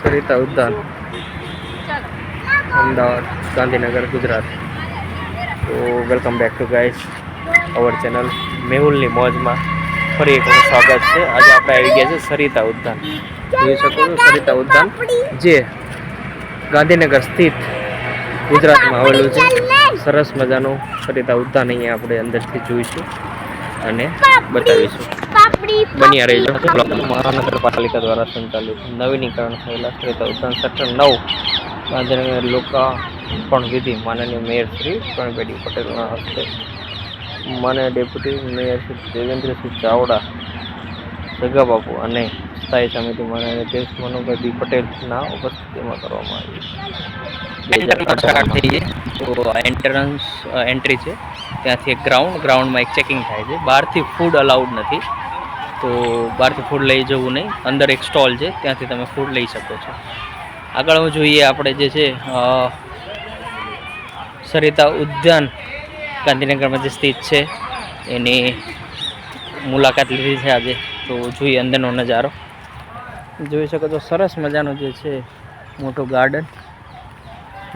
સરિતા ઉદ્યાન, અમદાવાદ, ગાંધીનગર, ગુજરાત. તો welcome back to guys our channel મેહુલની મોજમાં ફરી એક સ્વાગત છે. આજે આપણે આવી ગયા છે સરિતા ઉદ્યાન. જોઈ શકો છો સરિતા ઉદ્યાન જે ગાંધીનગર સ્થિત ગુજરાતમાં આવેલું છે. સરસ મજાનું સરિતા ઉદ્યાન અહીંયા આપણે અંદરથી જોઈશું અને બતાવીશું. બન્યા રહેજો. મહાનગરપાલિકા દ્વારા સંચાલિત નવીનીકરણ થયેલા સરિતા ઉદ્યાન સેક્ટર 9 ગાંધીનગર લોકાર્પણ વિધિ માનનીય મેયર શ્રી પ્રવીણભાઈ પટેલના હસ્તે માનનીય ડેપ્યુટી મેયર શ્રી દેવેન્દ્રસિંહ ચાવડા, જગાબાપુ અને સ્થાયી સમિતિ માનનીય દેશ મનુભાઈ પટેલના ઉપસ્થિતિમાં કરવામાં આવી. તો એન્ટ્રન્સ એન્ટ્રી છે, ત્યાંથી એક ગ્રાઉન્ડમાં એક ચેકિંગ થાય છે. બહારથી ફૂડ અલાઉડ નથી, તો બહારથી ફૂડ લઈ જવું નહીં. અંદર એક સ્ટોલ છે, ત્યાંથી તમે ફૂડ લઈ શકો છો. આગળ હું જોઈએ આપણે જે છે સરિતા ઉદ્યાન ગાંધીનગરમાં જે સ્થિત છે એની મુલાકાત લીધી છે આજે. તો જોઈએ અંદરનો નજારો. જોઈ શકો છો સરસ મજાનું જે છે મોટું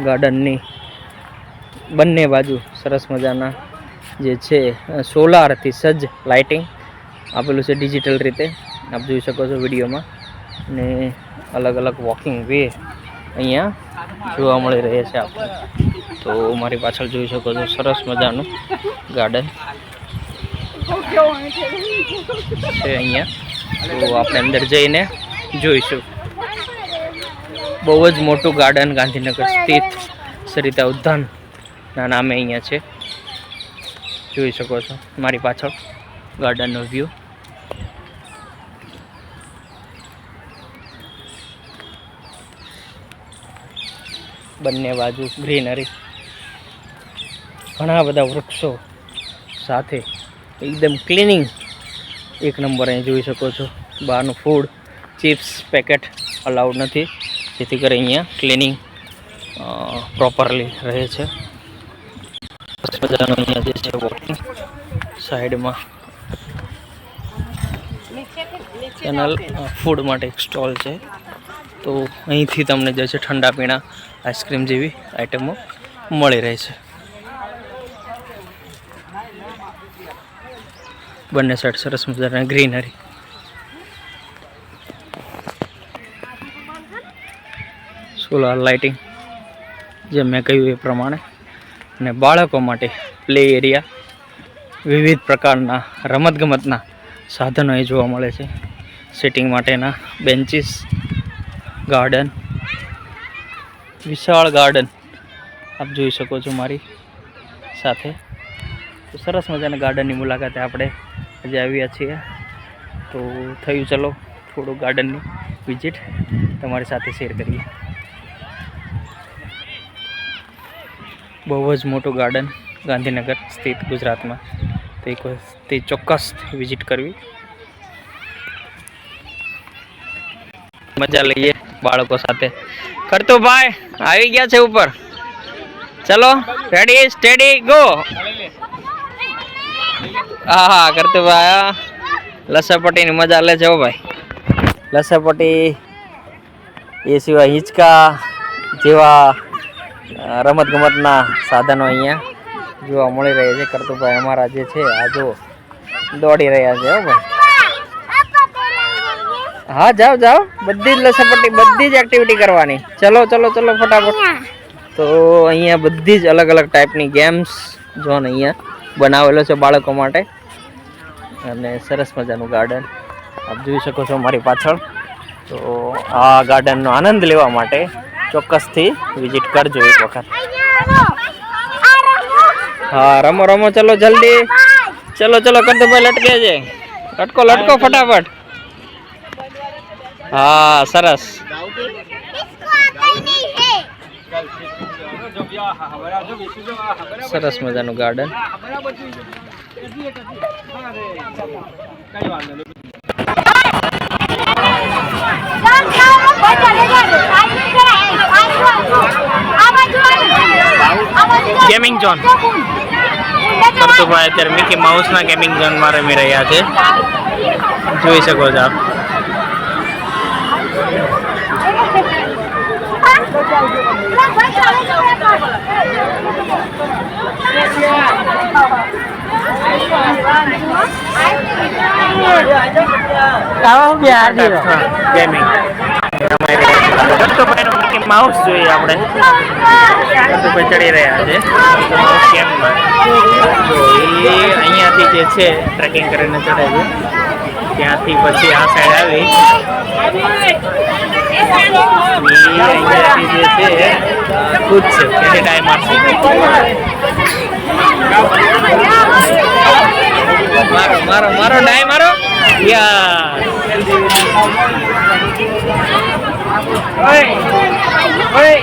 ગાર્ડનની બંને બાજુ સરસ મજાના જે છે સોલારથી સજ્જ લાઇટિંગ આપેલું છે ડિજિટલ રીતે, આપ જોઈ શકો છો વિડીયોમાં. ને અલગ અલગ વોકિંગ વે અહીંયા જોવા મળી રહે છે આપણે. તો મારી પાછળ જોઈ શકો છો સરસ મજાનું ગાર્ડન છે અહીંયા. તો આપણે અંદર જઈને જોઈશું. બહુ જ મોટું ગાર્ડન ગાંધીનગર સ્થિત સરિતા ઉદ્યાનના નામે અહીંયા છે. જોઈ શકો છો મારી પાછળ ગાર્ડનનો વ્યૂ. બંને બાજુ ગ્રીનરી, ઘણા બધા વૃક્ષો સાથે એકદમ ક્લિનિંગ એક નંબર અહીં જોઈ શકો છો. બહારનું ફૂડ ચિપ્સ પેકેટ અલાઉડ નથી, જેથી કરી અહીંયા ક્લિનિંગ પ્રોપરલી રહે છે. બધાનો અહીંયા જે છે વોકિંગ સાઈડમાં કેનલ ફૂડ માટે એક સ્ટોલ છે. તો અહીંથી તમને જે છે ઠંડા પીણા આઈસ્ક્રીમ જેવી આઈટમો મળી રહે છે. બંને સાઈડ સરસ મજાના ગ્રીનરી. સોલાર લાઇટિંગ જે મેં કહ્યું એ પ્રમાણે. અને બાળકો માટે પ્લે એરિયા, વિવિધ પ્રકારના રમતગમતના સાધનો એ જોવા મળે છે. સિટિંગ માટેના બેન્ચીસ, ગાર્ડન, વિશાળ ગાર્ડન આપ જોઈ શકો છો મારી સાથે. તો સરસ મજાના ગાર્ડનની મુલાકાતે આપણે આજે આવ્યા છીએ. તો થયું ચલો થોડું ગાર્ડનની વિઝિટ તમારી સાથે શેર કરીએ. બહુ જ મોટું ગાર્ડન ગાંધીનગર સ્થિત ગુજરાતમાં. તો એક તે ચોક્કસ વિઝિટ કરવી. મજા લઈએ બાળકો સાથે. કરતો ભાઈ આવી ગયા છે ઉપર. ચલો રેડી સ્ટેડી ગો. હા કરતો ભાઈ લસરપટ્ટીની મજા લે છે હો ભાઈ. લસરપટ્ટી એ સિવાય હિંચકા જેવા રમતગમતના સાધનો અહીંયા જોવા મળી રહ્યા છે. કરતુભાઈ અમારા જે છે આ જો દોડી રહ્યા છે હો ભાઈ. હા જાઓ જાઓ, બધી જ લસરપટ્ટી બધી જ એક્ટિવિટી કરવાની. ચલો ચલો ચલો ફટાફટ. તો અહીંયા બધી જ અલગ અલગ ટાઈપની ગેમ્સ ઝોન અહીંયા બનાવેલો છે બાળકો માટે. અને સરસ મજાનું ગાર્ડન આપ જોઈ શકો છો મારી પાછળ. તો આ ગાર્ડનનો આનંદ લેવા માટે ચોક્કસથી વિઝિટ કરજો એક વખત. હા રમો રમો, ચલો જલ્દી, ચલો ચલો કરતો ભાઈ લટકે છે. લટકો લટકો ફટાફટ. હા સરસ. સરસ મજાનું ગાર્ડન. Gaming zone. કરતુભાઈ અત્યારે મિકી માઉસના ગેમિંગ ઝોનમાં રમી રહ્યા છે, જોઈ શકો છો આપ. ગેમિંગ દત્તુભાઈનો માઉસ જોઈએ આપણે. દત્તુભાઈ ચડી રહ્યા છે કેમ્પમાં. તો એ અહીંયાથી જે છે ટ્રેકિંગ કરીને ચડે છે. ત્યાંથી પછી આ સાઈડ આવી અહીંયાથી જે છે ખુદ છે એની ટાઈમ મારશે. મારો મારો મારો ડાય મારો યાર. ઓય ઓય